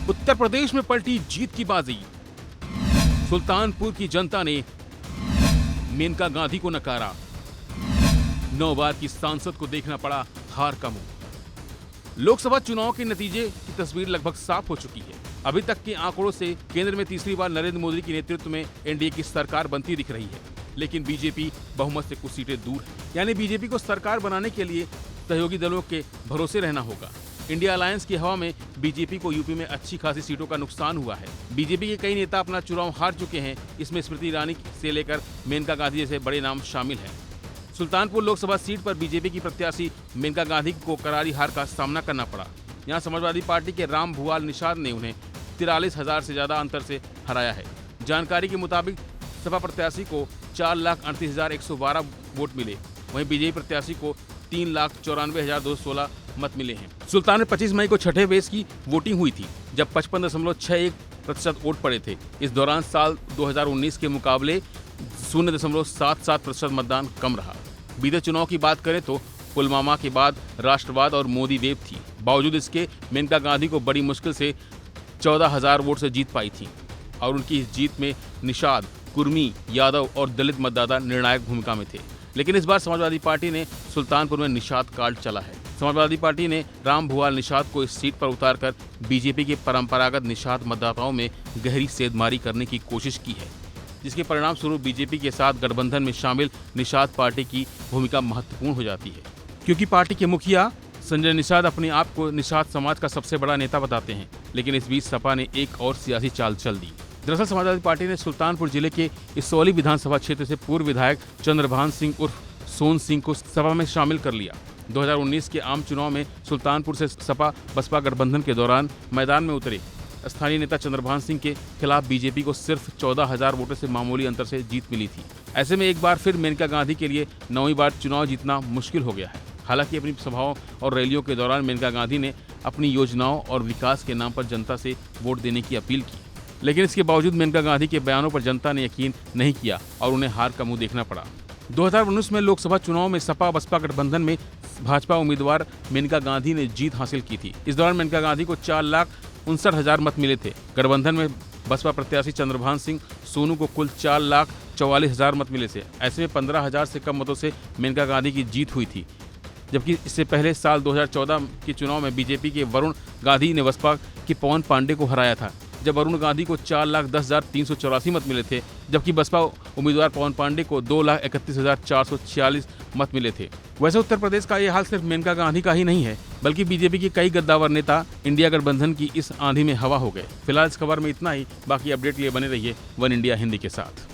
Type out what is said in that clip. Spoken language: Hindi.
उत्तर प्रदेश में पलटी जीत की बाजी। सुल्तानपुर की जनता ने मेनका गांधी को नकारा। 9 बार की सांसद को देखना पड़ा हार का मुंह। लोकसभा चुनाव के नतीजे की तस्वीर लगभग साफ हो चुकी है। अभी तक के आंकड़ों से केंद्र में तीसरी बार नरेंद्र मोदी के नेतृत्व में एनडीए की सरकार बनती दिख रही है, लेकिन बीजेपी बहुमत से कुछ सीटें दूर है। यानी बीजेपी को सरकार बनाने के लिए सहयोगी दलों के भरोसे रहना होगा। इंडिया अलायंस की हवा में बीजेपी को यूपी में अच्छी खासी सीटों का नुकसान हुआ है। बीजेपी के कई नेता अपना चुनाव हार चुके हैं। इसमें स्मृति ईरानी से लेकर मेनका गांधी जैसे बड़े नाम शामिल हैं। सुल्तानपुर लोकसभा सीट पर बीजेपी की प्रत्याशी मेनका गांधी को करारी हार का सामना करना पड़ा। यहां समाजवादी पार्टी के राम भुवाल निषाद ने उन्हें 43,000 से ज्यादा अंतर से हराया है। जानकारी के मुताबिक सपा प्रत्याशी को 4,38,112 वोट मिले, वहीं बीजेपी प्रत्याशी को 3,94,216 मत मिले हैं। सुल्तान में 25 मई को छठे बेस की वोटिंग हुई थी, जब 55.61% वोट पड़े थे। इस दौरान साल 2019 के मुकाबले 0.77% मतदान कम रहा। बीते चुनाव की बात करें तो पुलवामा के बाद राष्ट्रवाद और मोदी वेव थी। बावजूद इसके मेनका गांधी को बड़ी मुश्किल से 14,000 वोट से जीत पाई थी और उनकी इस जीत में निषाद, कुर्मी, यादव और दलित मतदाता निर्णायक भूमिका में थे। लेकिन इस बार समाजवादी पार्टी ने सुल्तानपुर में निषाद कार्ड चला है। समाजवादी पार्टी ने राम भुवाल निषाद को इस सीट पर उतारकर बीजेपी के परंपरागत निषाद मतदाताओं में गहरी सेंधमारी करने की कोशिश की है, जिसके परिणाम स्वरूप बीजेपी के साथ गठबंधन में शामिल निषाद पार्टी की भूमिका महत्वपूर्ण हो जाती है, क्योंकि पार्टी के मुखिया संजय निषाद अपने आप को निषाद समाज का सबसे बड़ा नेता बताते हैं। लेकिन इस बीच सपा ने एक और सियासी चाल चल दी। दरअसल समाजवादी पार्टी ने सुल्तानपुर जिले के इसौली विधानसभा क्षेत्र से पूर्व विधायक चंद्रभान सिंह उर्फ सोन सिंह को सपा में शामिल कर लिया। 2019 के आम चुनाव में सुल्तानपुर से सपा बसपा गठबंधन के दौरान मैदान में उतरे स्थानीय नेता चंद्रभान सिंह के खिलाफ बीजेपी को सिर्फ 14,000 वोटों से मामूली अंतर से जीत मिली थी। ऐसे में एक बार फिर मेनका गांधी के लिए 9वीं बार चुनाव जीतना मुश्किल हो गया है। हालांकि अपनी सभाओं और रैलियों के दौरान मेनका गांधी ने अपनी योजनाओं और विकास के नाम पर जनता से वोट देने की अपील की, लेकिन इसके बावजूद मेनका गांधी के बयानों पर जनता ने यकीन नहीं किया और उन्हें हार का मुंह देखना पड़ा। 2019 में लोकसभा चुनाव में सपा बसपा गठबंधन में भाजपा उम्मीदवार मेनका गांधी ने जीत हासिल की थी। इस दौरान मेनका गांधी को 4,59,000 मत मिले थे। गठबंधन में बसपा प्रत्याशी चंद्रभान सिंह सोनू को कुल 4,44,000 मत मिले थे। ऐसे में 15,000 से कम मतों से मेनका गांधी की जीत हुई थी, जबकि इससे पहले साल 2014 के चुनाव में बीजेपी के वरुण गांधी ने बसपा के पवन पांडे को हराया था, जब वरुण गांधी को 4,10,384 मत मिले थे, जबकि बसपा उम्मीदवार पवन पांडे को 2,31,446 मत मिले थे। वैसे उत्तर प्रदेश का ये हाल सिर्फ मेनका गांधी का ही नहीं है, बल्कि बीजेपी के कई गद्दावर नेता इंडिया गठबंधन की इस आंधी में हवा हो गए। फिलहाल इस खबर में इतना ही। बाकी अपडेट के लिए बने रहिए वन इंडिया हिंदी के साथ।